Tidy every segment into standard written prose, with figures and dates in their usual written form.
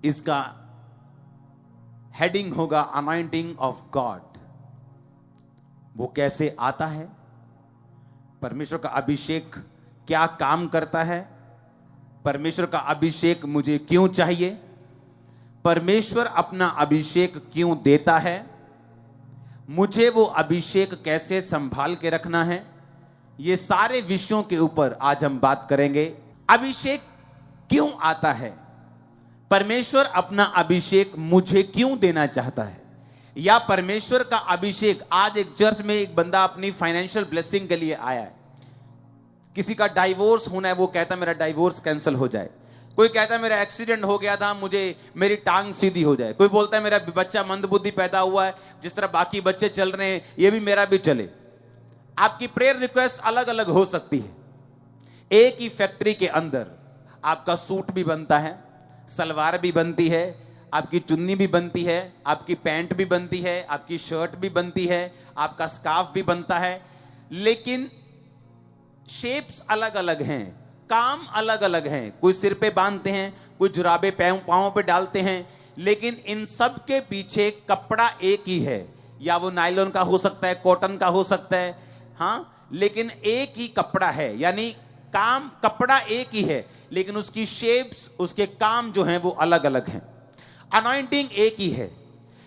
इसका हेडिंग होगा anointing of God. वो कैसे आता है, परमेश्वर का अभिषेक क्या काम करता है, परमेश्वर का अभिषेक मुझे क्यों चाहिए, परमेश्वर अपना अभिषेक क्यों देता है, मुझे वो अभिषेक कैसे संभाल के रखना है, ये सारे विषयों के ऊपर आज हम बात करेंगे। अभिषेक क्यों आता है, परमेश्वर अपना अभिषेक मुझे क्यों देना चाहता है, या परमेश्वर का अभिषेक। आज एक चर्च में एक बंदा अपनी फाइनेंशियल ब्लेसिंग के लिए आया है। किसी का डाइवोर्स होना है, वो कहता मेरा डाइवोर्स कैंसिल हो जाए। कोई कहता है मेरा एक्सीडेंट हो गया था, मुझे मेरी टांग सीधी हो जाए। कोई बोलता है मेरा बच्चा मंदबुद्धि पैदा हुआ है, जिस तरह बाकी बच्चे चल रहे हैं ये भी मेरा भी चले। आपकी प्रेयर रिक्वेस्ट अलग अलग हो सकती है। एक ही फैक्ट्री के अंदर आपका सूट भी बनता है, सलवार भी बनती है, आपकी चुन्नी भी बनती है, आपकी पैंट भी बनती है, आपकी शर्ट भी बनती है, आपका स्कार्फ भी बनता है, लेकिन शेप्स अलग अलग हैं, काम अलग अलग हैं। कोई सिर पे बांधते हैं, कोई जुराबे पांव पे डालते हैं, लेकिन इन सब के पीछे कपड़ा एक ही है। या वो नायलॉन का हो सकता है, कॉटन का हो सकता है, हाँ, लेकिन एक ही कपड़ा है। यानी काम कपड़ा एक ही है, लेकिन उसकी शेप्स, उसके काम जो हैं वो अलग अलग हैं। अनॉइंटिंग एक ही है,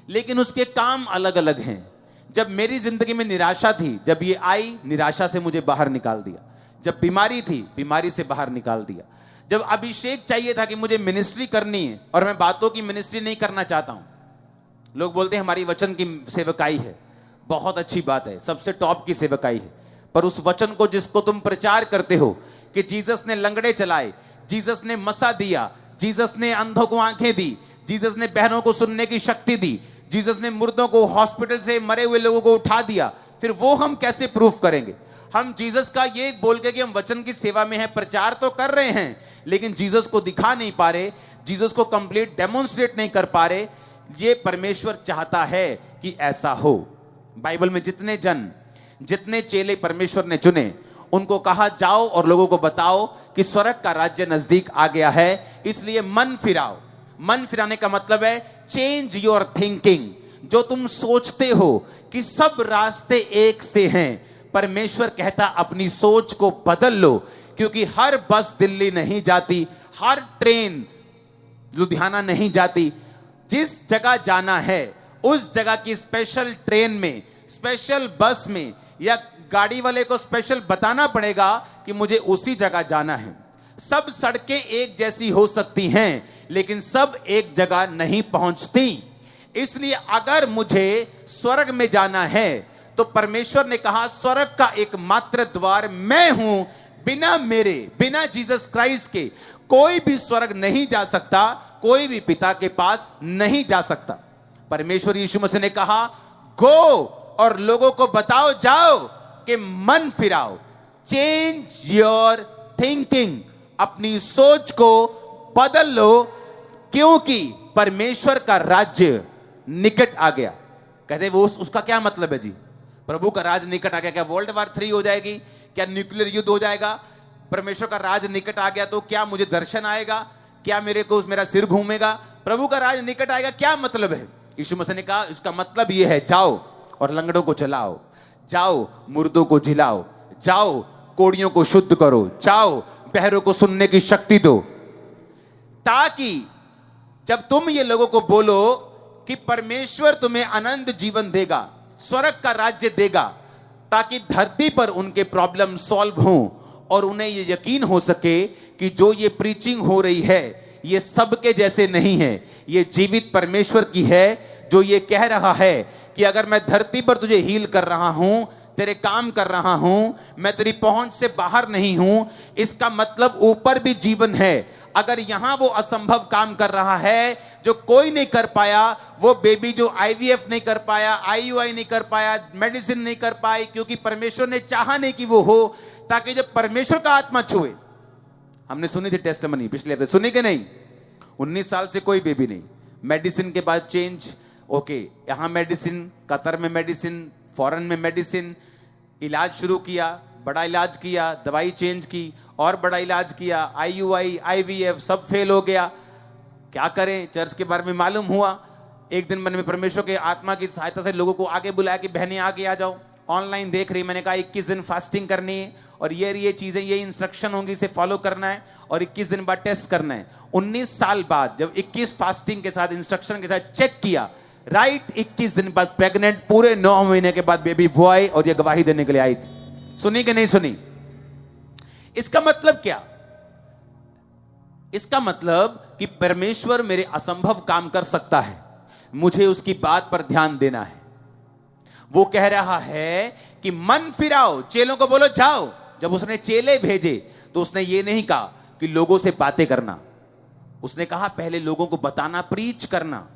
लेकिन उसके काम अलग अलग हैं। जब मेरी जिंदगी में निराशा थी, जब ये आई, निराशा से मुझे बाहर निकाल दिया। जब बीमारी थी, बीमारी से बाहर निकाल दिया। जब अभिषेक चाहिए था कि मुझे मिनिस्ट्री करनी है, और मैं बातों की मिनिस्ट्री नहीं करना चाहता हूं। लोग बोलते हैं हमारी वचन की सेवकाई है, बहुत अच्छी बात है, सबसे टॉप की सेवकाई है, पर उस वचन को जिसको तुम प्रचार करते हो कि जीसस ने लंगड़े चलाए, जीसस ने मसा दिया, जीसस ने अंधों को आंखें दी, जीसस ने बहनों को सुनने की शक्ति दी, जीसस ने मुर्दों को, हॉस्पिटल से मरे हुए लोगों को उठा दिया, फिर वो हम कैसे प्रूफ करेंगे? हम जीसस का ये बोल के कि हम वचन की सेवा में हैं, प्रचार तो कर रहे हैं, लेकिन जीसस को दिखा नहीं पा रहे, जीसस को कंप्लीट डेमोन्स्ट्रेट नहीं कर पा रहे। ये परमेश्वर चाहता है कि ऐसा हो। बाइबल में जितने चेले परमेश्वर ने चुने, उनको कहा जाओ और लोगों को बताओ कि स्वर्ग का राज्य नजदीक आ गया है, इसलिए मन फिराओ। मन फिराने का मतलब है चेंज योर थिंकिंग। जो तुम सोचते हो कि सब रास्ते एक से हैं, परमेश्वर कहता अपनी सोच को बदल लो, क्योंकि हर बस दिल्ली नहीं जाती, हर ट्रेन लुधियाना नहीं जाती। जिस जगह जाना है उस जगह की स्पेशल ट्रेन में, स्पेशल बस में, या गाड़ी वाले को स्पेशल बताना पड़ेगा कि मुझे उसी जगह जाना है। सब सड़कें एक जैसी हो सकती हैं, लेकिन सब एक जगह नहीं पहुंचती। इसलिए अगर मुझे स्वर्ग में जाना है, तो परमेश्वर ने कहा स्वर्ग का एकमात्र द्वार मैं हूं, बिना मेरे, बिना जीसस क्राइस्ट के कोई भी स्वर्ग नहीं जा सकता, कोई भी पिता के पास नहीं जा सकता। परमेश्वर यीशु मसीह ने कहा गो और लोगों को बताओ, जाओ कि मन फिराओ, चेंज योर थिंकिंग, अपनी सोच को बदल लो, क्योंकि परमेश्वर का राज्य निकट आ गया। कहते वो उसका क्या मतलब है जी? प्रभु का राज निकट आ गया, क्या वर्ल्ड वॉर 3 हो जाएगी? क्या न्यूक्लियर युद्ध हो जाएगा? परमेश्वर का राज निकट आ गया तो क्या मुझे दर्शन आएगा? क्या मेरा सिर घूमेगा? प्रभु का राज निकट आएगा, क्या मतलब है? यीशु मसीह ने कहा इसका मतलब यह है, जाओ और लंगड़ों को चलाओ, जाओ मुर्दों को जिलाओ, जाओ कोड़ियों को शुद्ध करो, जाओ बहरों को सुनने की शक्ति दो, ताकि जब तुम ये लोगों को बोलो कि परमेश्वर तुम्हें अनंत जीवन देगा, स्वर्ग का राज्य देगा, ताकि धरती पर उनके प्रॉब्लम सॉल्व हों और उन्हें ये यकीन हो सके कि जो ये प्रीचिंग हो रही है ये सबके जैसे नहीं है, ये जीवित परमेश्वर की है, जो ये कह रहा है कि अगर मैं धरती पर तुझे हील कर रहा हूं, तेरे काम कर रहा हूं, मैं तेरी पहुंच से बाहर नहीं हूं, इसका मतलब ऊपर भी जीवन है। अगर यहां वो असंभव काम कर रहा है जो कोई नहीं कर पाया, वो बेबी जो आईवीएफ नहीं कर पाया, आईयूआई नहीं कर पाया, मेडिसिन नहीं कर पाई, क्योंकि परमेश्वर ने चाहा नहीं कि वो हो, ताकि जब परमेश्वर का आत्मा छुए। हमने सुनी थी टेस्टिमनी पिछले हफ्ते, सुनी कि नहीं? 19 साल से कोई बेबी नहीं, मेडिसिन के बाद चेंज, ओके, यहां मेडिसिन, कतर में मेडिसिन, फॉरेन में मेडिसिन, इलाज शुरू किया, बड़ा इलाज किया, दवाई चेंज की और बड़ा इलाज किया, आईयूआई, आईवीएफ सब फेल हो गया। क्या करें, चर्च के बारे में मालूम हुआ। एक दिन मैंने परमेश्वर के आत्मा की सहायता से लोगों को आगे बुलाया कि बहनें आगे आ जाओ, ऑनलाइन देख रही। मैंने कहा 21 दिन फास्टिंग करनी है और ये चीजें, ये इंस्ट्रक्शन होंगी, इसे फॉलो करना है और 21 दिन बाद टेस्ट करना है। 19 साल बाद जब 21 फास्टिंग के साथ, इंस्ट्रक्शन के साथ चेक किया, राइट 21 दिन बाद प्रेग्नेंट, पूरे 9 महीने के बाद बेबी बॉय, और ये गवाही देने के लिए आई थी। सुनी कि नहीं सुनी? इसका मतलब क्या? इसका मतलब कि परमेश्वर मेरे असंभव काम कर सकता है, मुझे उसकी बात पर ध्यान देना है। वो कह रहा है कि मन फिराओ, चेलों को बोलो जाओ। जब उसने चेले भेजे तो उसने ये नहीं कहा कि लोगों से बातें करना, उसने कहा पहले लोगों को बताना, प्रीच करना,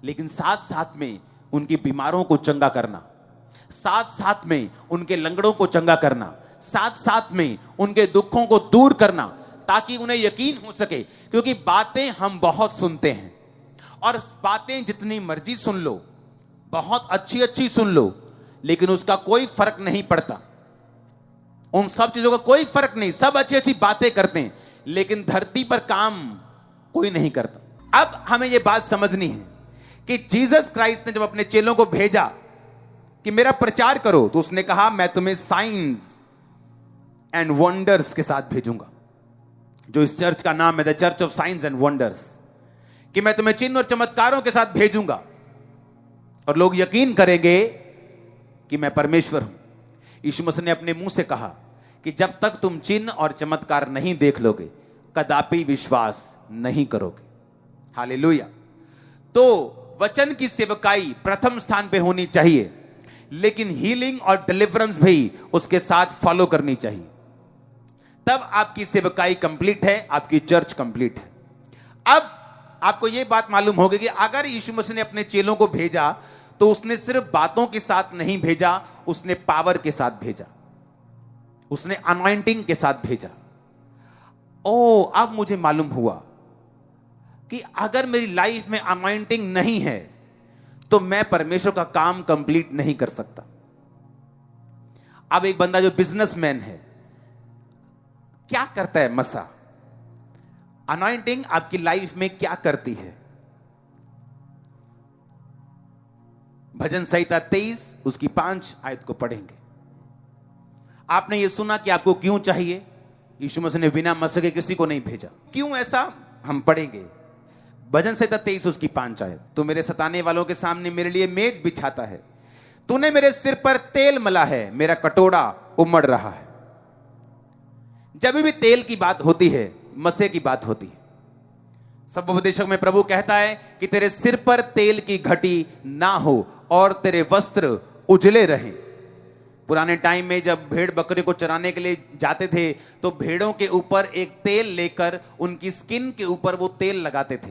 लेकिन साथ साथ में उनकी बीमारों को चंगा करना, साथ साथ में उनके लंगड़ों को चंगा करना, साथ साथ में उनके दुखों को दूर करना, ताकि उन्हें यकीन हो सके। क्योंकि बातें हम बहुत सुनते हैं, और बातें जितनी मर्जी सुन लो, बहुत अच्छी अच्छी सुन लो, लेकिन उसका कोई फर्क नहीं पड़ता। उन सब चीजों का कोई फर्क नहीं, सब अच्छी अच्छी बातें करते हैं, लेकिन धरती पर काम कोई नहीं करता। अब हमें यह बात समझनी है कि जीसस क्राइस्ट ने जब अपने चेलों को भेजा कि मेरा प्रचार करो, तो उसने कहा मैं तुम्हें साइंस एंड वंडर्स के साथ भेजूंगा, जो इस चर्च का नाम है the church of science and wonders, कि मैं तुम्हें चिन्ह और चमत्कारों के साथ भेजूंगा और लोग यकीन करेंगे कि मैं परमेश्वर हूं। यीशु मसीह ने अपने मुंह से कहा कि जब तक तुम चिन्ह और चमत्कार नहीं देख लोगे, कदापि विश्वास नहीं करोगे। हालेलुया। तो वचन की सेवकाई प्रथम स्थान पे होनी चाहिए, लेकिन हीलिंग और डिलीवरेंस भी उसके साथ फॉलो करनी चाहिए। तब आपकी सेवकाई कंप्लीट है, आपकी चर्च कंप्लीट है। अब आपको यह बात मालूम होगी कि अगर यीशु मसीह ने अपने चेलों को भेजा, तो उसने सिर्फ बातों के साथ नहीं भेजा, उसने पावर के साथ भेजा, उसने अनॉइंटिंग के साथ भेजा। ओ, अब मुझे मालूम हुआ कि अगर मेरी लाइफ में अनॉइंटिंग नहीं है, तो मैं परमेश्वर का काम कंप्लीट नहीं कर सकता। अब एक बंदा जो बिजनेसमैन है, क्या करता है? मसा अनॉइंटिंग आपकी लाइफ में क्या करती है? भजन संहिता 23 उसकी 5 आयत को पढ़ेंगे। आपने ये सुना कि आपको क्यों चाहिए? यीशु मसीह ने बिना मसा के किसी को नहीं भेजा। क्यों ऐसा? हम पढ़ेंगे। भजन संहिता 23 उसकी 5 आयत। तू मेरे सताने वालों के सामने मेरे लिए मेज बिछाता है, तूने मेरे सिर पर तेल मला है, मेरा कटोरा उमड़ रहा है। जब भी तेल की बात होती है, मसे की बात होती है। सब उपदेशक में प्रभु कहता है कि तेरे सिर पर तेल की घटी ना हो और तेरे वस्त्र उजले रहें। पुराने टाइम में जब भेड़ बकरे को चराने के लिए जाते थे, तो भेड़ों के ऊपर एक तेल लेकर उनकी स्किन के ऊपर वो तेल लगाते थे,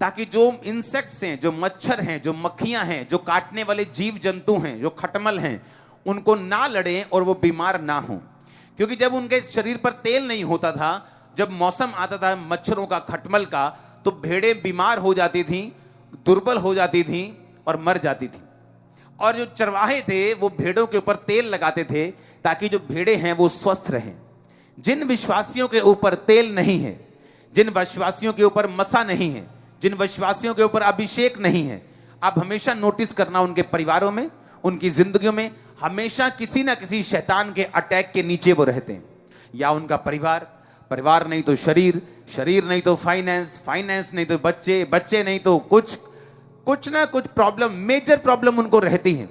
ताकि जो इंसेक्ट्स हैं, जो मच्छर हैं, जो मक्खियां हैं, जो काटने वाले जीव जंतु हैं, जो खटमल हैं, उनको ना लड़ें और वो बीमार ना हों। क्योंकि जब उनके शरीर पर तेल नहीं होता था, जब मौसम आता था मच्छरों का, खटमल का, तो भेड़ें बीमार हो जाती थी, दुर्बल हो जाती थी और मर जाती थी। और जो चरवाहे थे वो भेड़ों के ऊपर तेल लगाते थे, ताकि जो भेड़ें हैं वो स्वस्थ रहें। जिन विश्वासियों के ऊपर तेल नहीं है, जिन विश्वासियों के ऊपर मसा नहीं है, जिन विश्वासियों के ऊपर अभिषेक नहीं है, आप हमेशा नोटिस करना उनके परिवारों में, उनकी जिंदगियों में हमेशा किसी ना किसी शैतान के अटैक के नीचे वो रहते हैं। या उनका परिवार, परिवार नहीं तो शरीर, शरीर नहीं तो फाइनेंस, फाइनेंस नहीं तो बच्चे, बच्चे नहीं तो कुछ ना कुछ प्रॉब्लम, मेजर प्रॉब्लम उनको रहती है।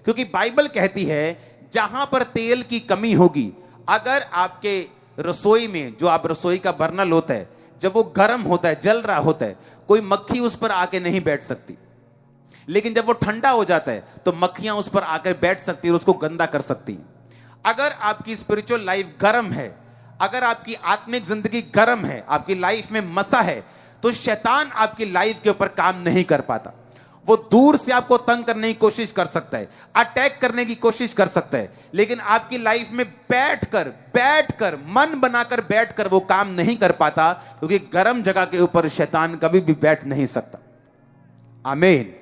क्योंकि बाइबल कहती है जहां पर तेल की कमी होगी, अगर आपके रसोई में जो आप रसोई का बर्नल होता है, जब वो गर्म होता है, जल रहा होता है, कोई मक्खी उस पर आके नहीं बैठ सकती। लेकिन जब वो ठंडा हो जाता है तो मक्खियां उस पर आकर बैठ सकती है और उसको गंदा कर सकती हैं। अगर आपकी स्पिरिचुअल लाइफ गर्म है, अगर आपकी आत्मिक जिंदगी गर्म है, आपकी लाइफ में मसा है, तो शैतान आपकी लाइफ के ऊपर काम नहीं कर पाता। वो दूर से आपको तंग करने की कोशिश कर सकता है, अटैक करने की कोशिश कर सकता है, लेकिन आपकी लाइफ में बैठकर मन बनाकर बैठकर वो काम नहीं कर पाता, क्योंकि गर्म जगह के ऊपर शैतान कभी भी बैठ नहीं सकता। आमीन।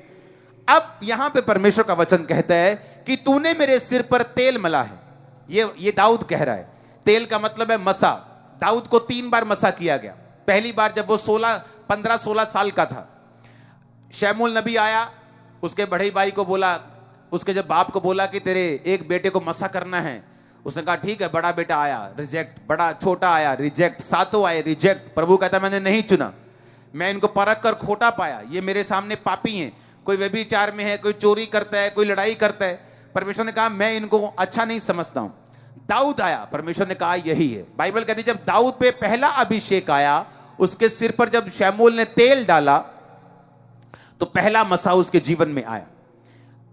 अब यहां पे परमेश्वर का वचन कहता है कि तूने मेरे सिर पर तेल मला है। ये दाऊद कह रहा है। तेल का मतलब है मसा। दाऊद को 3 बार मसा किया गया। पहली बार जब वो 16 15-16 साल का था। शमूएल नबी आया, उसके बड़े भाई को बोला, उसके जब बाप को बोला कि तेरे एक बेटे को मसा करना है, उसने कहा ठीक है। बड़ा बेटा आया, रिजेक्ट। बड़ा छोटा आया, रिजेक्ट। सातों आए, रिजेक्ट। प्रभु कहता मैंने नहीं चुना, मैं इनको परख कर खोटा पाया, ये मेरे सामने पापी हैं, कोई व्यभिचार में है, कोई चोरी करता है, कोई लड़ाई करता है। परमेश्वर ने कहा मैं इनको अच्छा नहीं समझता हूं। दाऊद आया, परमेश्वर ने कहा यही है। बाइबल कहती है जब दाऊद पे पहला अभिषेक आया, उसके सिर पर जब शमूएल ने तेल डाला तो पहला मसा उसके जीवन में आया।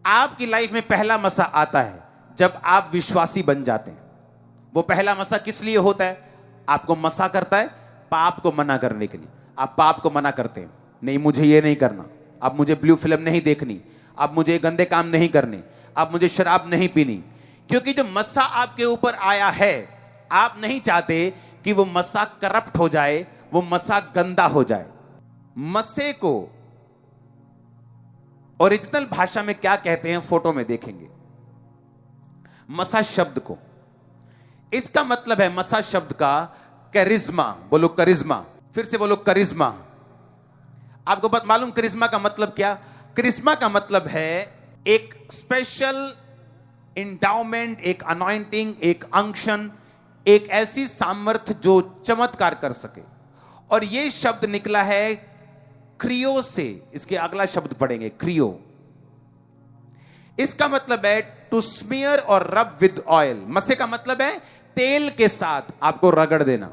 आपकी लाइफ में पहला मसा आता है जब आप विश्वासी बन जाते हैं। वो पहला मसा किस लिए होता है? आपको मसा करता है पाप को मना करने के लिए। आप पाप को मना करते हैं, नहीं मुझे ये नहीं करना, अब मुझे ब्लू फिल्म नहीं देखनी, अब मुझे गंदे काम नहीं करने, अब मुझे शराब नहीं पीनी। क्योंकि जो मसा आपके ऊपर आया है, आप नहीं चाहते कि वो मसा करप्ट हो जाए, वो मसा गंदा हो जाए। मसे को ओरिजिनल भाषा में क्या कहते हैं फोटो में देखेंगे। मसा शब्द को, इसका मतलब है मसा शब्द का करिश्मा। बोलो करिश्मा, फिर से बोलो करिश्मा। आपको बात मालूम करिश्मा का मतलब क्या? करिश्मा का मतलब है एक स्पेशल इंडाउमेंट, एक अनॉइंटिंग, एक अंक्शन, एक ऐसी सामर्थ्य जो चमत्कार कर सके। और यह शब्द निकला है क्रियो से। इसके अगला शब्द पढ़ेंगे, क्रियो। इसका मतलब है टू स्मीयर और रब विद ऑयल। मसे का मतलब है तेल के साथ आपको रगड़ देना,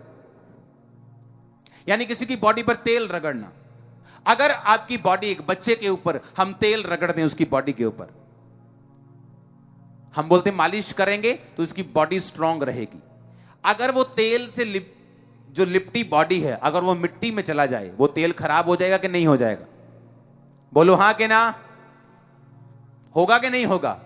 यानी किसी की बॉडी पर तेल रगड़ना। अगर आपकी बॉडी, एक बच्चे के ऊपर हम तेल रगड़ दें, उसकी बॉडी के ऊपर, हम बोलते हैं मालिश करेंगे तो उसकी बॉडी स्ट्रांग रहेगी। अगर वो तेल से जो लिपटी बॉडी है, अगर वो मिट्टी में चला जाए, वो तेल खराब हो जाएगा कि नहीं हो जाएगा? बोलो हां कि ना, होगा कि नहीं होगा?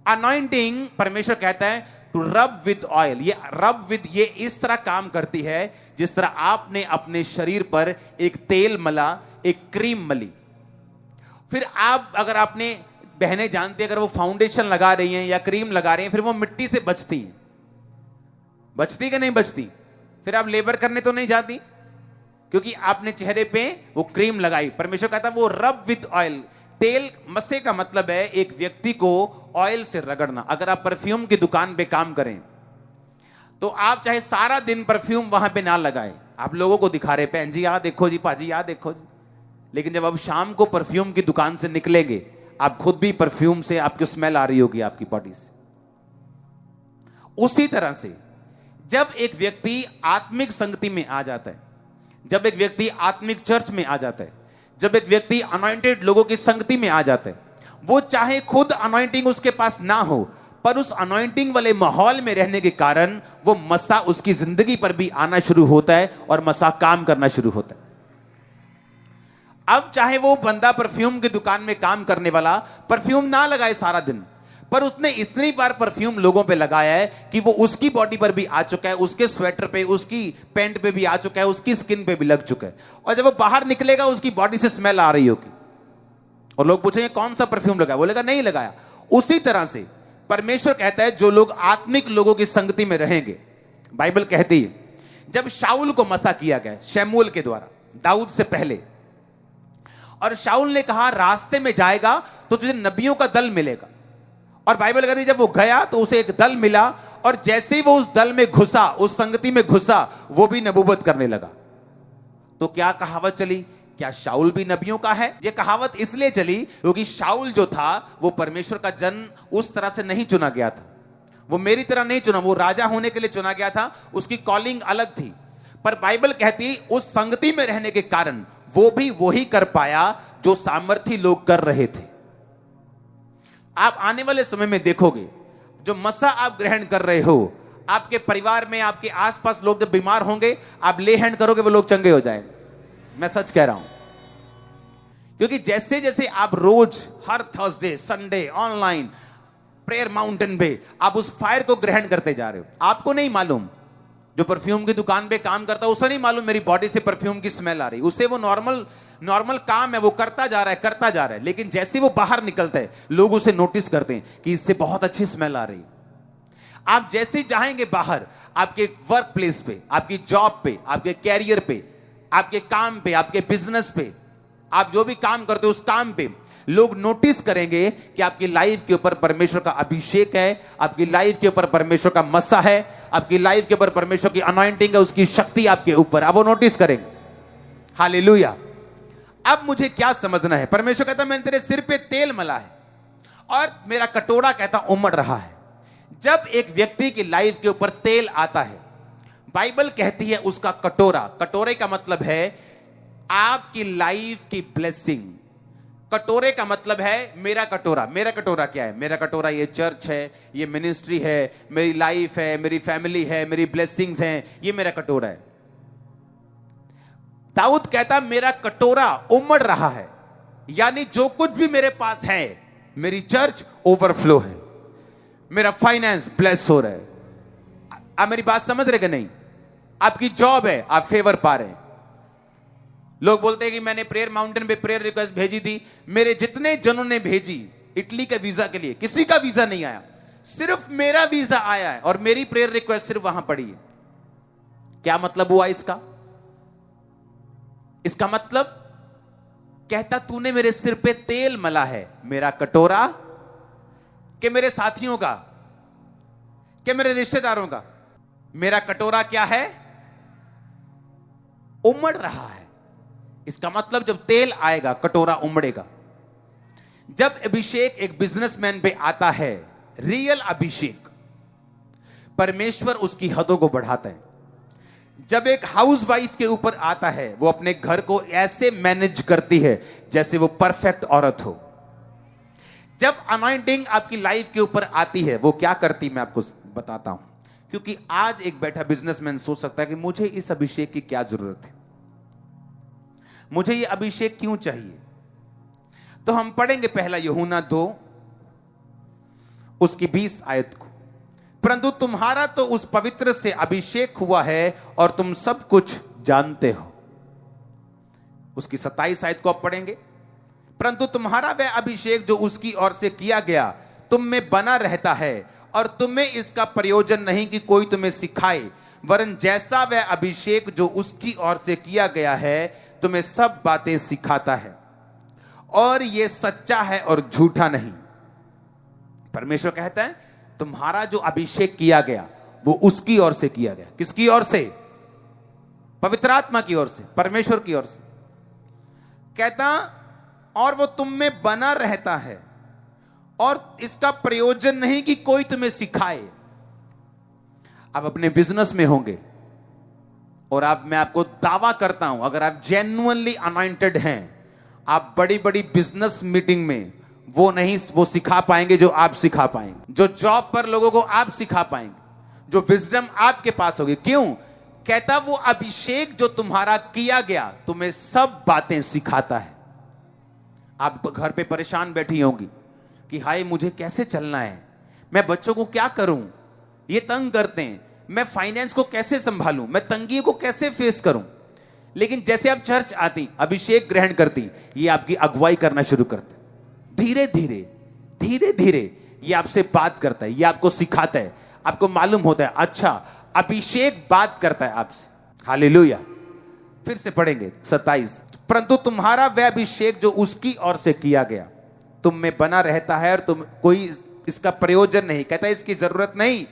अनॉइंटिंग, परमेश्वर कहता है टू रब विद ऑयल। ये रब विद, ये इस तरह काम करती है जिस तरह आपने अपने शरीर पर एक तेल मला, एक क्रीम मली। फिर आप, अगर आपने, बहनें जानती हैं, अगर वो फाउंडेशन लगा रही हैं या क्रीम लगा रही हैं, फिर वो मिट्टी से बचती हैं। बचती कि नहीं बचती? फिर आप लेबर करने तो नहीं जाती, क्योंकि आपने चेहरे पे वो क्रीम लगाई। परमेश्वर कहता है वो रब विद ऑयल। तेल, मसे का मतलब है एक व्यक्ति को ऑयल से रगड़ना। अगर आप परफ्यूम की दुकान पे काम करें तो आप चाहे सारा दिन परफ्यूम वहां पे ना लगाए, आप लोगों को दिखा रहे, बहन जी यहां देखो जी, पाजी यहां देखो जी, लेकिन जब आप शाम को परफ्यूम की दुकान से निकलेंगे, आप खुद भी परफ्यूम से आपकी स्मेल आ रही होगी आपकी बॉडी से। उसी तरह से जब एक व्यक्ति आत्मिक संगति में आ जाता है, जब एक व्यक्ति आत्मिक चर्च में आ जाता है, जब एक व्यक्ति अनॉइंटेड लोगों की संगति में आ जाता है, वो चाहे खुद अनॉइंटिंग उसके पास ना हो, पर उस अनॉइंटिंग वाले माहौल में रहने के कारण वो मसा उसकी जिंदगी पर भी आना शुरू होता है और मसा काम करना शुरू होता है। अब चाहे वो बंदा परफ्यूम की दुकान में काम करने वाला परफ्यूम ना लगाए सारा दिन, पर उसने इतनी बार परफ्यूम लोगों पे लगाया है कि वो उसकी बॉडी पर भी आ चुका है, उसके स्वेटर पे, उसकी पैंट पे भी आ चुका है, उसकी स्किन पे भी लग चुका है। और जब वो बाहर निकलेगा उसकी बॉडी से स्मेल आ रही होगी और लोग पूछेंगे कौन सा परफ्यूम लगाया, बोलेगा नहीं लगाया। उसी तरह से परमेश्वर कहता है जो लोग आत्मिक लोगों की संगति में रहेंगे, बाइबल कहती है जब शाऊल को मसा किया गया शमूएल के द्वारा, दाऊद से पहले, और शाऊल ने कहा रास्ते में जाएगा तो तुझे नबियों का दल मिलेगा। और बाइबल कहती है जब वो गया तो उसे एक दल मिला, और जैसे ही वो उस दल में घुसा, उस संगति में घुसा, वो भी नबूवत करने लगा। तो क्या कहावत चली, क्या शाऊल भी नबियों का है? ये कहावत इसलिए चली क्योंकि शाऊल जो था वो परमेश्वर का जन उस तरह से नहीं चुना गया था, वो मेरी तरह नहीं चुना, वो राजा होने के लिए चुना गया था, उसकी कॉलिंग अलग थी। पर बाइबल कहती उस संगति में रहने के कारण वो भी वही कर पाया जो सामर्थी लोग कर रहे थे। आप आने वाले समय में देखोगे जो मसा आप ग्रहण कर रहे हो, आपके परिवार में, आपके आसपास लोग जब बीमार होंगे, आप ले हैंड करोगे वो लोग चंगे हो जाएंगे। मैं सच कह रहा हूं, क्योंकि जैसे जैसे आप रोज, हर Thursday, Sunday, online prayer mountain पे आप उस फायर को ग्रहण करते जा रहे हो, आपको नहीं मालूम, जो परफ्यूम की दुकान पे काम करता है उसे नहीं मालूम मेरी बॉडी से परफ्यूम की स्मेल आ रही, उसे वो नॉर्मल काम है, वो करता जा रहा है, लेकिन जैसे वो बाहर निकलता है लोग उसे नोटिस करते हैं कि इससे बहुत अच्छी स्मेल आ रही है। आप जैसे जाएंगे बाहर, आपके वर्क प्लेस पे, आपकी जॉब पे, आपके कैरियर पे, आपके काम पे, आपके बिजनेस पे, आप जो भी काम करते हो उस काम पे लोग नोटिस करेंगे कि आपकी लाइफ के ऊपर परमेश्वर का अभिषेक है, आपकी लाइफ के ऊपर परमेश्वर का मसा है, आपकी लाइफ के ऊपर परमेश्वर की अनॉइंटिंग है, उसकी शक्ति आपके ऊपर, अब वो नोटिस करेंगे। हालेलुया। अब मुझे क्या समझना है? परमेश्वर कहता मैंने तेरे सिर पे तेल मला है और मेरा कटोरा कहता उमड़ रहा है। जब एक व्यक्ति की लाइफ के ऊपर तेल आता है, बाइबल कहती है उसका कटोरा, कटोरे का मतलब है आपकी लाइफ की ब्लेसिंग। कटोरे का मतलब है मेरा कटोरा। मेरा कटोरा क्या है? मेरा कटोरा ये चर्च है, ये मिनिस्ट्री है, मेरी लाइफ है, मेरी फैमिली है, मेरी ब्लेसिंग्स हैं, ये मेरा कटोरा है। दाऊद कहता मेरा कटोरा उमड़ रहा है, यानी जो कुछ भी मेरे पास है, मेरी चर्च ओवरफ्लो है, मेरा फाइनेंस ब्लेस हो रहा है। आप मेरी बात समझ रहे कि नहीं? आपकी जॉब है, आप फेवर पा रहे हैं। लोग बोलते हैं कि मैंने प्रेयर माउंटेन पे प्रेयर रिक्वेस्ट भेजी थी, मेरे जितने जनों ने भेजी इटली के वीजा के लिए, किसी का वीजा नहीं आया, सिर्फ मेरा वीजा आया है और मेरी प्रेयर रिक्वेस्ट सिर्फ वहां पड़ी है। क्या मतलब हुआ इसका? इसका मतलब कहता तूने मेरे सिर पे तेल मला है, मेरा कटोरा कि मेरे साथियों का, कि मेरे रिश्तेदारों का, मेरा कटोरा क्या है? उमड़ रहा है। इसका मतलब जब तेल आएगा कटोरा उमड़ेगा। जब अभिषेक एक बिजनेसमैन पे आता है, रियल अभिषेक, परमेश्वर उसकी हदों को बढ़ाता है। जब एक हाउसवाइफ के ऊपर आता है, वो अपने घर को ऐसे मैनेज करती है जैसे वो परफेक्ट औरत हो। जब अनॉइंटिंग आपकी लाइफ के ऊपर आती है, वो क्या करती मैं आपको बताता हूं, क्योंकि आज एक बैठा बिजनेसमैन सोच सकता है कि मुझे इस अभिषेक की क्या जरूरत है, मुझे ये अभिषेक क्यों चाहिए। तो हम पढ़ेंगे पहला यूहन्ना 2 उसकी 20 आयत को। परंतु तुम्हारा तो उस पवित्र से अभिषेक हुआ है और तुम सब कुछ जानते हो। उसकी 27 आयत को आप पढ़ेंगे। परंतु तुम्हारा वह अभिषेक जो उसकी ओर से किया गया तुम में बना रहता है और तुम्हें इसका प्रयोजन नहीं कि कोई तुम्हें सिखाए, वरन जैसा वह अभिषेक जो उसकी ओर से किया गया है तुम्हें सब बातें सिखाता है, और यह सच्चा है और झूठा नहीं। परमेश्वर कहता है तुम्हारा जो अभिषेक किया गया वो उसकी ओर से किया गया। किसकी ओर से? पवित्र आत्मा की ओर से, परमेश्वर की ओर से। कहता और वो तुम में बना रहता है और इसका प्रयोजन नहीं कि कोई तुम्हें सिखाए। आप अपने बिजनेस में होंगे और मैं आपको दावा करता हूं, अगर आप जेन्युइनली अनॉइंटेड हैं, आप बड़ी बड़ी बिजनेस मीटिंग में वो सिखा पाएंगे जो आप सिखा पाएंगे, जो जॉब पर लोगों को आप सिखा पाएंगे, जो विजडम आपके पास होगी। क्यों? कहता वो अभिषेक जो तुम्हारा किया गया तुम्हें सब बातें सिखाता है। आप घर पे परेशान बैठी होंगी कि हाय मुझे कैसे चलना है, मैं बच्चों को क्या करूं, ये तंग करते हैं, मैं फाइनेंस को कैसे संभालूं, मैं तंगी को कैसे फेस करूं। लेकिन जैसे आप चर्च आती, अभिषेक ग्रहण करती, ये आपकी अगुवाई करना शुरू करते। धीरे धीरे धीरे धीरे ये आपसे बात करता है, ये आपको सिखाता है, आपको मालूम होता है अच्छा अभिषेक बात करता है आपसे। हालेलुया। फिर से पढ़ेंगे 27। परंतु तुम्हारा वह अभिषेक जो उसकी ओर से किया गया तुम में बना रहता है और तुम कोई इसका प्रयोजन नहीं, कहता है इसकी जरूरत नहीं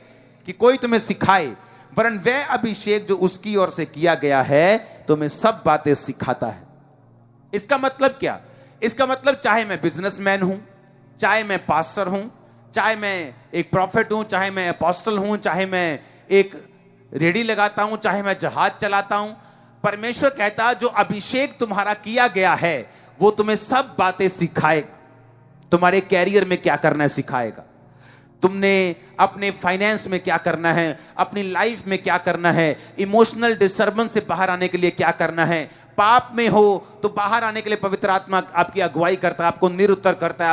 कि कोई तुम्हें सिखाए, वरन वह अभिषेक जो उसकी ओर से किया गया है तुम्हें सब बातें सिखाता है। इसका मतलब क्या? इसका मतलब चाहे मैं बिजनेसमैन हूं, चाहे मैं पास्टर हूं, चाहे मैं एक प्रॉफिट हूं, चाहे मैं अपोस्टल हूं, चाहे मैं एक रेडी लगाता हूं, चाहे मैं जहाज चलाता हूं, परमेश्वर कहता जो अभिषेक तुम्हारा किया गया है वो तुम्हें सब बातें सिखाएगा। तुम्हारे कैरियर में क्या करना है सिखाएगा, तुमने अपने फाइनेंस में क्या करना है, अपनी लाइफ में क्या करना है, इमोशनल डिस्टर्बेंस से बाहर आने के लिए क्या करना है, पाप में हो तो बाहर आने के लिए पवित्र आत्मा आपकी अगुवाई करता है, आपको निरुत्तर करता है,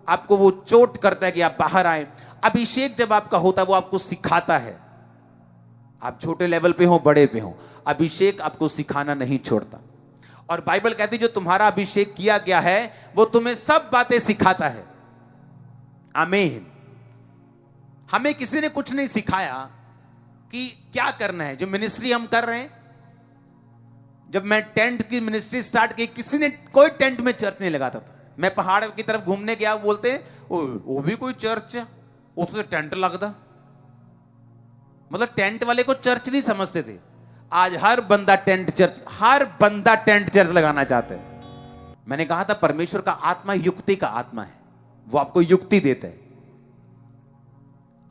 आपको वो चोट करता है कि आप बाहर आए। अभिषेक जब आपका होता है वो आपको सिखाता है। आप छोटे लेवल पे हो, बड़े पे हो, अभिषेक आपको सिखाना नहीं छोड़ता। और बाइबल कहती है जो तुम्हारा अभिषेक किया गया है वो तुम्हें सब बातें सिखाता है। आमीन। हमें किसी ने कुछ नहीं सिखाया कि क्या करना है। जो मिनिस्ट्री हम कर रहे हैं जब मैं टेंट की मिनिस्ट्री स्टार्ट की, किसी ने कोई टेंट में चर्च नहीं लगाता था। मैं पहाड़ की तरफ घूमने गया, बोलते हैं वो भी कोई चर्च है, उससे टेंट लगता। मतलब टेंट वाले को चर्च नहीं समझते थे। आज हर बंदा टेंट चर्च लगाना चाहता है। मैंने कहा था परमेश्वर का आत्मा युक्ति का आत्मा है, वो आपको युक्ति देता है।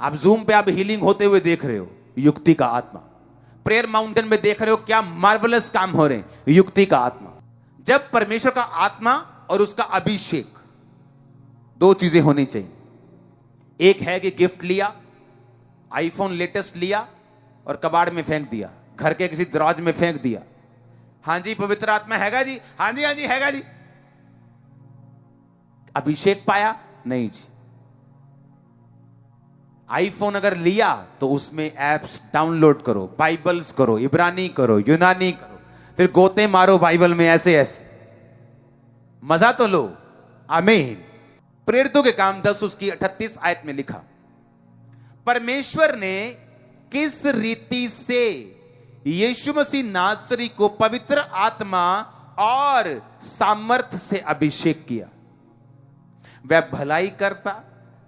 आप जूम पे आप हीलिंग होते हुए देख रहे हो, युक्ति का आत्मा। प्रेयर माउंटेन में देख रहे हो क्या मार्वलस काम हो रहे हैं, युक्ति का आत्मा। जब परमेश्वर का आत्मा और उसका अभिषेक, दो चीजें होनी चाहिए। एक है कि गिफ्ट लिया, आईफोन लेटेस्ट लिया और कबाड़ में फेंक दिया, घर के किसी दराज में फेंक दिया। हाँ जी पवित्र आत्मा हैगा जी, हाँ जी हैगा जी। अभिषेक पाया? नहीं जी। आईफोन अगर लिया तो उसमें एप्स डाउनलोड करो, बाइबल्स करो, इब्रानी करो, यूनानी करो, फिर गोते मारो बाइबल में ऐसे ऐसे, मजा तो लो। आमीन। प्रेरितों के काम 10 उसकी 38 आयत में लिखा, परमेश्वर ने किस रीति से यीशु मसीह नासरी को पवित्र आत्मा और सामर्थ से अभिषेक किया। वह भलाई करता,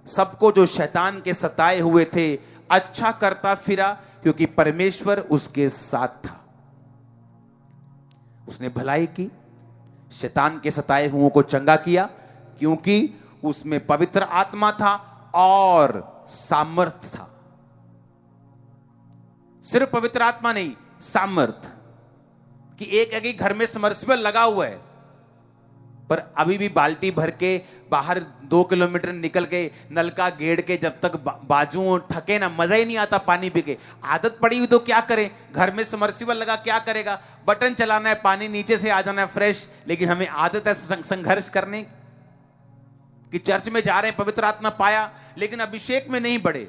सबको जो शैतान के सताए हुए थे अच्छा करता फिरा, क्योंकि परमेश्वर उसके साथ था। उसने भलाई की, शैतान के सताए हुओं को चंगा किया, क्योंकि उसमें पवित्र आत्मा था और सामर्थ था। सिर्फ पवित्र आत्मा नहीं, सामर्थ। कि एक है कि घर में समर्सिबल लगा हुआ है, पर अभी भी बाल्टी भर के बाहर 2 किलोमीटर निकल के नलका गेड़ के जब तक बाजू थके ना, मजा ही नहीं आता पानी पी के। आदत पड़ी हुई तो क्या करें, घर में समर्सिबल लगा, क्या करेगा, बटन चलाना है, पानी नीचे से आ जाना है फ्रेश। लेकिन हमें आदत है संघर्ष करने कि चर्च में जा रहे हैं, पवित्र आत्मा पाया लेकिन अभिषेक में नहीं बढ़े।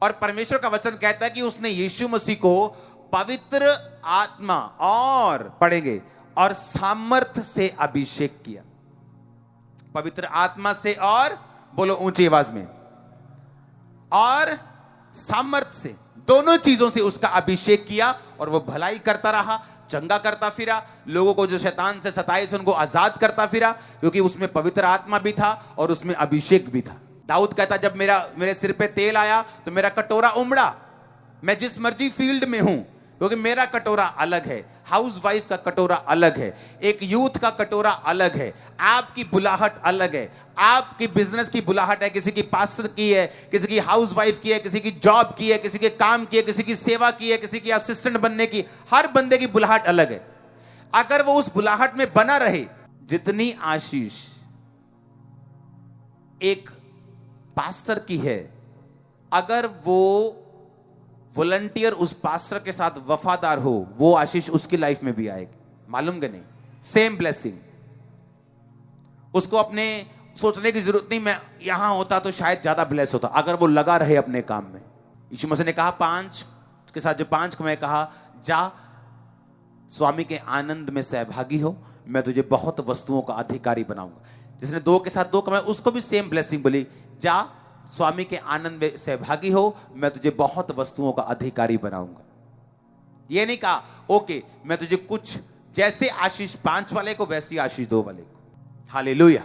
और परमेश्वर का वचन कहता है कि उसने यीशु मसीह को पवित्र आत्मा और पढ़ेंगे और सामर्थ से अभिषेक किया। पवित्र आत्मा से और, बोलो ऊंची आवाज में, और सामर्थ से, दोनों चीजों से उसका अभिषेक किया। और वो भलाई करता रहा, चंगा करता फिरा, लोगों को जो शैतान से सताए से उनको आजाद करता फिरा, क्योंकि उसमें पवित्र आत्मा भी था और उसमें अभिषेक भी था। दाऊद कहता, जब मेरे सिर पे तेल आया तो मेरा कटोरा उमड़ा। मैं जिस मर्जी फील्ड में हूं, क्योंकि मेरा कटोरा अलग है, हाउस वाइफ का कटोरा अलग है, एक यूथ का कटोरा अलग है, आपकी बुलाहट अलग है। आपकी बिजनेस की बुलाहट है, किसी की पास्टर की है, किसी की हाउस वाइफ की है, किसी की जॉब की है, किसी के काम की है, किसी की सेवा की है, किसी की असिस्टेंट बनने की। हर बंदे की बुलाहट अलग है। अगर वो उस बुलाहट में बना रहे, जितनी आशीष एक पास्टर की है, अगर वो वॉलंटियर उस पास्टर के साथ वफादार हो, वो आशीष उसकी लाइफ में भी आएगी। मालूम कि नहीं? Same blessing. उसको अपने सोचने की जरूरत नहीं, मैं यहां होता तो शायद ज्यादा ब्लेस होता, अगर वो लगा रहे अपने काम में। यीशु मसीह ने कहा 5 के साथ, जो 5 को मैं कहा, जा स्वामी के आनंद में सहभागी हो, मैं तुझे बहुत वस्तुओं का अधिकारी बनाऊंगा। जिसने 2 के साथ 2 कमाए, उसको भी सेम ब्लेसिंग बोली, जा स्वामी के आनंद में सहभागी हो, मैं तुझे बहुत वस्तुओं का अधिकारी बनाऊंगा। ये नहीं कहा ओके मैं तुझे कुछ, जैसे आशीष 5 वाले को वैसी आशीष 2 वाले को। हालेलुया।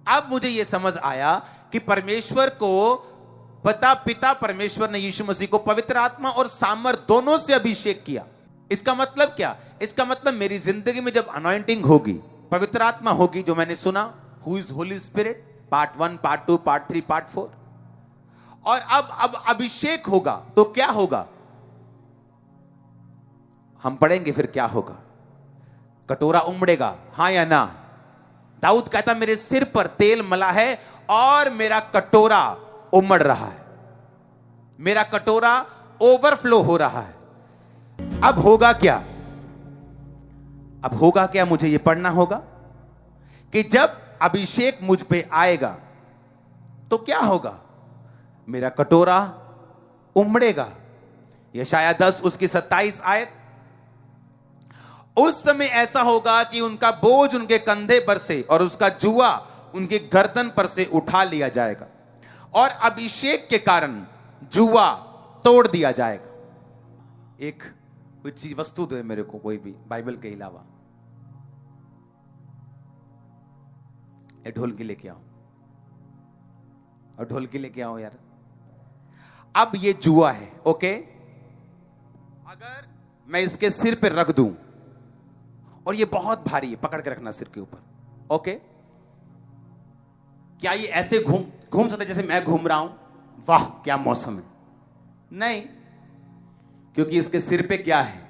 अब मुझे यह समझ आया कि परमेश्वर को पिता परमेश्वर ने यीशु मसीह को पवित्र आत्मा और सामर्थ दोनों से अभिषेक किया। इसका मतलब क्या? इसका मतलब मेरी जिंदगी में जब अनॉइंटिंग होगी, पवित्र आत्मा होगी, जो मैंने सुना, who is Holi spirit, part 1, part 2, part 3, part 4, और अब अभिषेक होगा तो क्या होगा हम पढ़ेंगे। फिर क्या होगा? कटोरा उमड़ेगा, हां या ना? दाऊद कहता मेरे सिर पर तेल मला है और मेरा कटोरा उमड़ रहा है, मेरा कटोरा ओवरफ्लो हो रहा है। अब होगा क्या? अब होगा क्या? मुझे यह पढ़ना होगा कि जब अभिषेक मुझ पे आएगा तो क्या होगा? मेरा कटोरा उमड़ेगा। यशायाह 10 उसकी 27 आयत, उस समय ऐसा होगा कि उनका बोझ उनके कंधे पर से और उसका जुआ उनकी गर्दन पर से उठा लिया जाएगा, और अभिषेक के कारण जुआ तोड़ दिया जाएगा। एक कोई चीज वस्तु दे मेरे को, कोई भी बाइबल के अलावा। ये ढोलकी लेके आओ, और ढोलकी लेके आओ यार। अब ये जुआ है, ओके। अगर मैं इसके सिर पे रख दूं, और ये बहुत भारी है, पकड़ के रखना सिर के ऊपर, ओके। क्या ये ऐसे घूम सकता है जैसे मैं घूम रहा हूं? वाह क्या मौसम है। नहीं, क्योंकि इसके सिर पे क्या है।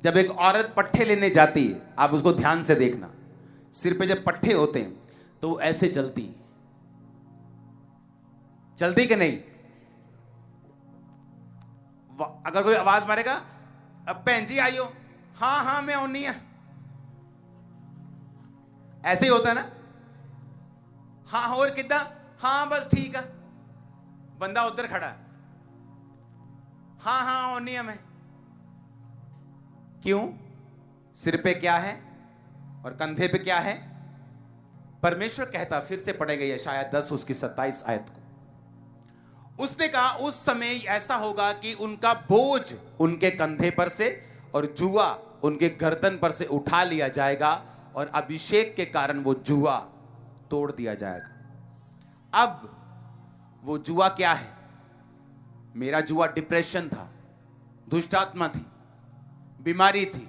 जब एक औरत पट्टे लेने जाती है, आप उसको ध्यान से देखना, सिर पे जब पट्टे होते हैं तो वो ऐसे चलती कि नहीं? अगर कोई आवाज मारेगा, अब भैन जी आइयो, हाँ हाँ मैं आनी है, ऐसे ही होता है ना। हाँ और किदा, हाँ बस ठीक है, बंदा उधर खड़ा है, हाँ हाँ आनी है मैं। क्यों? सिर पे क्या है और कंधे पे क्या है? परमेश्वर कहता, फिर से पढ़ेगा ये शायद 10 उसकी 27 आयत को। उसने कहा उस समय ऐसा होगा कि उनका बोझ उनके कंधे पर से और जुआ उनके गर्दन पर से उठा लिया जाएगा, और अभिषेक के कारण वो जुआ तोड़ दिया जाएगा। अब वो जुआ क्या है? मेरा जुआ डिप्रेशन था, दुष्टात्मा थी, बीमारी थी,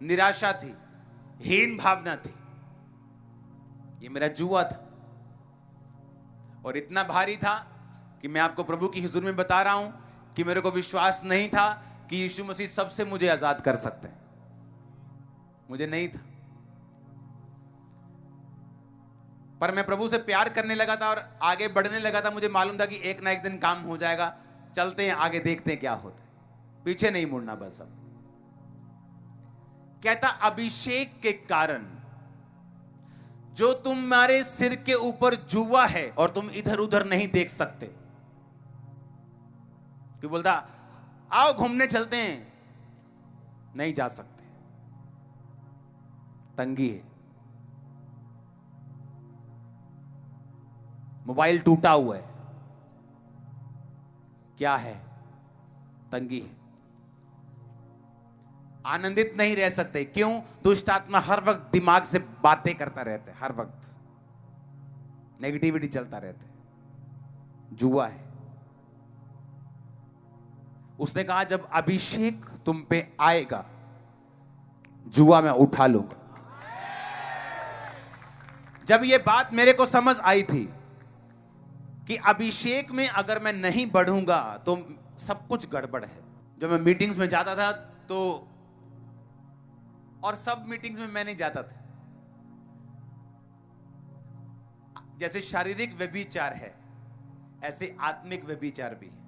निराशा थी, हीन भावना थी। ये मेरा जुआ था, और इतना भारी था कि मैं आपको प्रभु की हुजूर में बता रहा हूं कि मेरे को विश्वास नहीं था कि यीशु मसीह सबसे मुझे आजाद कर सकते हैं। मुझे नहीं था, पर मैं प्रभु से प्यार करने लगा था और आगे बढ़ने लगा था। मुझे मालूम था कि एक ना एक दिन काम हो जाएगा, चलते हैं आगे, देखते हैं क्या होता है, पीछे नहीं मुड़ना बस। अब कहता अभिषेक के कारण जो तुम्हारे सिर के ऊपर जुआ है और तुम इधर उधर नहीं देख सकते, कि बोलता आओ घूमने चलते हैं, नहीं जा सकते, तंगी है, मोबाइल टूटा हुआ है, क्या है? तंगी है। आनंदित नहीं रह सकते, क्यों? दुष्ट आत्मा हर वक्त दिमाग से बातें करता रहता है, हर वक्त नेगेटिविटी चलता रहता है, जुआ है। उसने कहा जब अभिषेक तुम पे आएगा, जुआ मैं उठा लूंगा। जब यह बात मेरे को समझ आई थी कि अभिषेक में अगर मैं नहीं बढ़ूंगा तो सब कुछ गड़बड़ है। जब मैं मीटिंग्स में जाता था तो, और सब मीटिंग्स में मैं नहीं जाता था, जैसे शारीरिक व्यभिचार है ऐसे आत्मिक व्यभिचार भी है।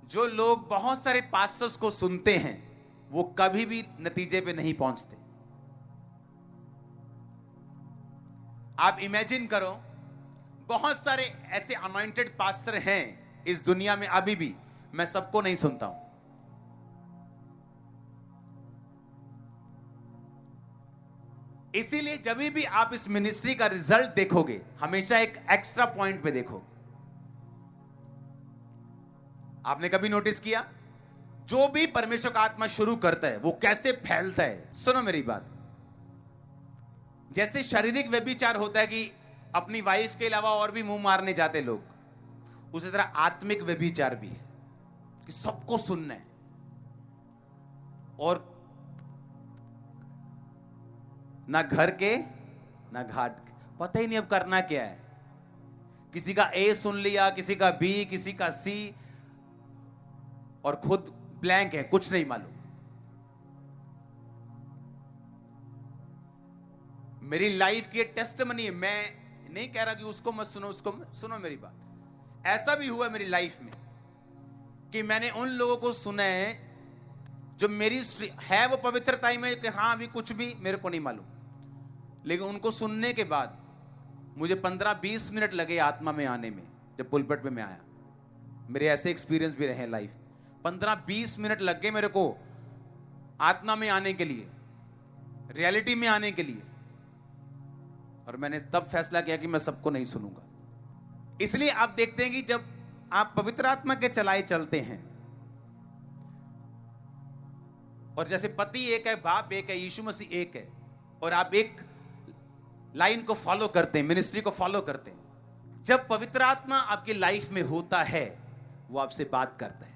जो लोग बहुत सारे पास्टर्स को सुनते हैं वो कभी भी नतीजे पे नहीं पहुंचते। आप इमेजिन करो, बहुत सारे ऐसे अनॉइंटेड पास्टर हैं इस दुनिया में अभी भी, मैं सबको नहीं सुनता हूं। इसीलिए जब भी आप इस मिनिस्ट्री का रिजल्ट देखोगे, हमेशा एक एक्स्ट्रा पॉइंट पे देखोगे। आपने कभी नोटिस किया, जो भी परमेश्वर का आत्मा शुरू करता है वो कैसे फैलता है? सुनो मेरी बात। जैसे शारीरिक व्यभिचार होता है कि अपनी वाइफ के अलावा और भी मुंह मारने जाते लोग, उसी तरह आत्मिक व्यभिचार भी है कि सबको सुनना है और ना घर के ना घाट के, पता ही नहीं अब करना क्या है। किसी का ए सुन लिया, किसी का बी, किसी का सी, और खुद ब्लैंक है, कुछ नहीं मालूम। मेरी लाइफ की टेस्टिमनी है, मैं नहीं कह रहा कि उसको मत सुनो, उसको सुनो मेरी बात। ऐसा भी हुआ मेरी लाइफ में कि मैंने उन लोगों को सुना है जो मेरी है वो पवित्रता में कि हाँ अभी कुछ भी मेरे को नहीं मालूम, लेकिन उनको सुनने के बाद मुझे 15-20 मिनट लगे आत्मा में आने में। जब पुलपट पे मैं आया, मेरे ऐसे एक्सपीरियंस भी रहे लाइफ, 15-20 मिनट लग गए मेरे को आत्मा में आने के लिए, रियलिटी में आने के लिए। और मैंने तब फैसला किया कि मैं सबको नहीं सुनूंगा। इसलिए आप देखते हैं कि जब आप पवित्र आत्मा के चलाए चलते हैं और जैसे पति एक है, बाप एक है, यीशु मसीह एक है, और आप एक लाइन को फॉलो करते हैं, मिनिस्ट्री को फॉलो करते हैं, जब पवित्र आत्मा आपकी लाइफ में होता है वो आपसे बात करता है।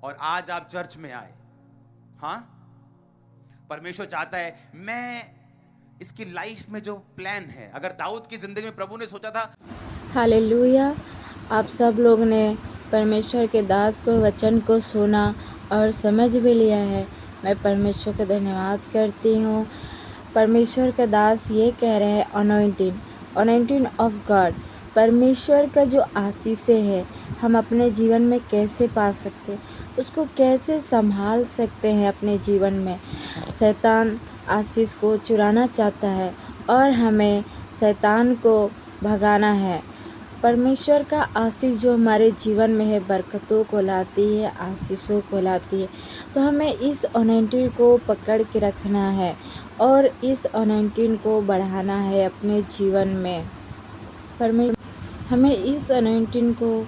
और आज आप चर्च में आए, हां, परमेश्वर चाहता है मैं इसकी लाइफ में जो प्लान है, अगर दाऊद की जिंदगी में प्रभु ने सोचा था। हालेलुया। आप सब लोग ने परमेश्वर के दास को वचन को सुना और समझ भी लिया है। मैं परमेश्वर का धन्यवाद करती हूँ। परमेश्वर का दास ये कह रहे हैं अनॉइंटिंग ऑफ गॉड, परमेश्वर का जो आशीषें है हम अपने जीवन में कैसे पा सकते हैं, उसको कैसे संभाल सकते हैं अपने जीवन में। शैतान आशीष को चुराना चाहता है और हमें शैतान को भगाना है। परमेश्वर का आशीष जो हमारे जीवन में है बरकतों को लाती है, आशीषों को लाती है। तो हमें इस अनॉइंटिंग को पकड़ के रखना है और इस अनॉइंटिंग को बढ़ाना है अपने जीवन में। हमें इस अनॉइंटिंग को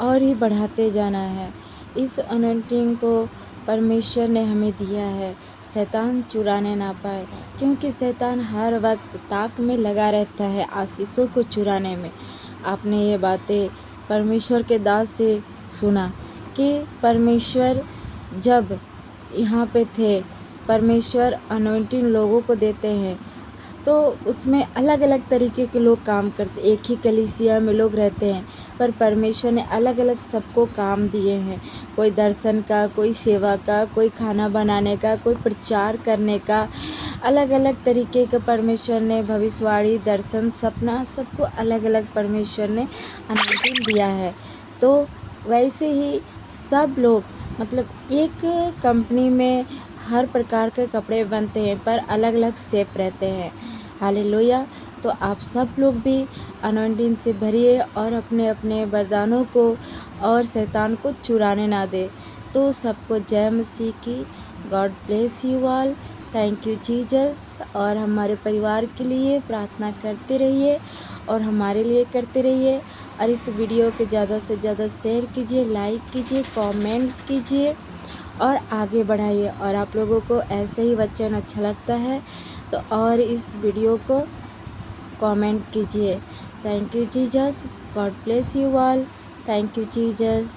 और ही बढ़ाते जाना है। इस अनॉइंटिंग को परमेश्वर ने हमें दिया है, शैतान चुराने ना पाए, क्योंकि शैतान हर वक्त ताक में लगा रहता है आशीषों को चुराने में। आपने ये बातें परमेश्वर के दास से सुना कि परमेश्वर जब यहाँ पे थे, परमेश्वर अनॉइंटिंग लोगों को देते हैं तो उसमें अलग अलग तरीके के लोग काम करते, एक ही कलीसिया में लोग रहते हैं, पर परमेश्वर ने अलग अलग सबको काम दिए हैं। कोई दर्शन का, कोई सेवा का, कोई खाना बनाने का, कोई प्रचार करने का, अलग अलग तरीके का परमेश्वर ने, भविष्यवाणी, दर्शन, सपना, सबको अलग अलग परमेश्वर ने अनॉइंटिंग दिया है। तो वैसे ही सब लोग, मतलब एक कंपनी में हर प्रकार के कपड़े बनते हैं पर अलग अलग शेप रहते हैं। हालेलुया। तो आप सब लोग भी अनॉइंटिंग से भरिए और अपने अपने वरदानों को और शैतान को चुराने ना दे। तो सबको जय मसीह की। God bless you all. Thank you Jesus. और हमारे परिवार के लिए प्रार्थना करते रहिए और हमारे लिए करते रहिए। और इस वीडियो के ज़्यादा से ज़्यादा शेयर कीजिए, लाइक कीजिए, कमेंट कीजिए और आगे बढ़ाइए। और आप लोगों को ऐसे ही वचन अच्छा लगता है तो और इस वीडियो को कमेंट कीजिए। Thank you Jesus. God bless you all. Thank you Jesus.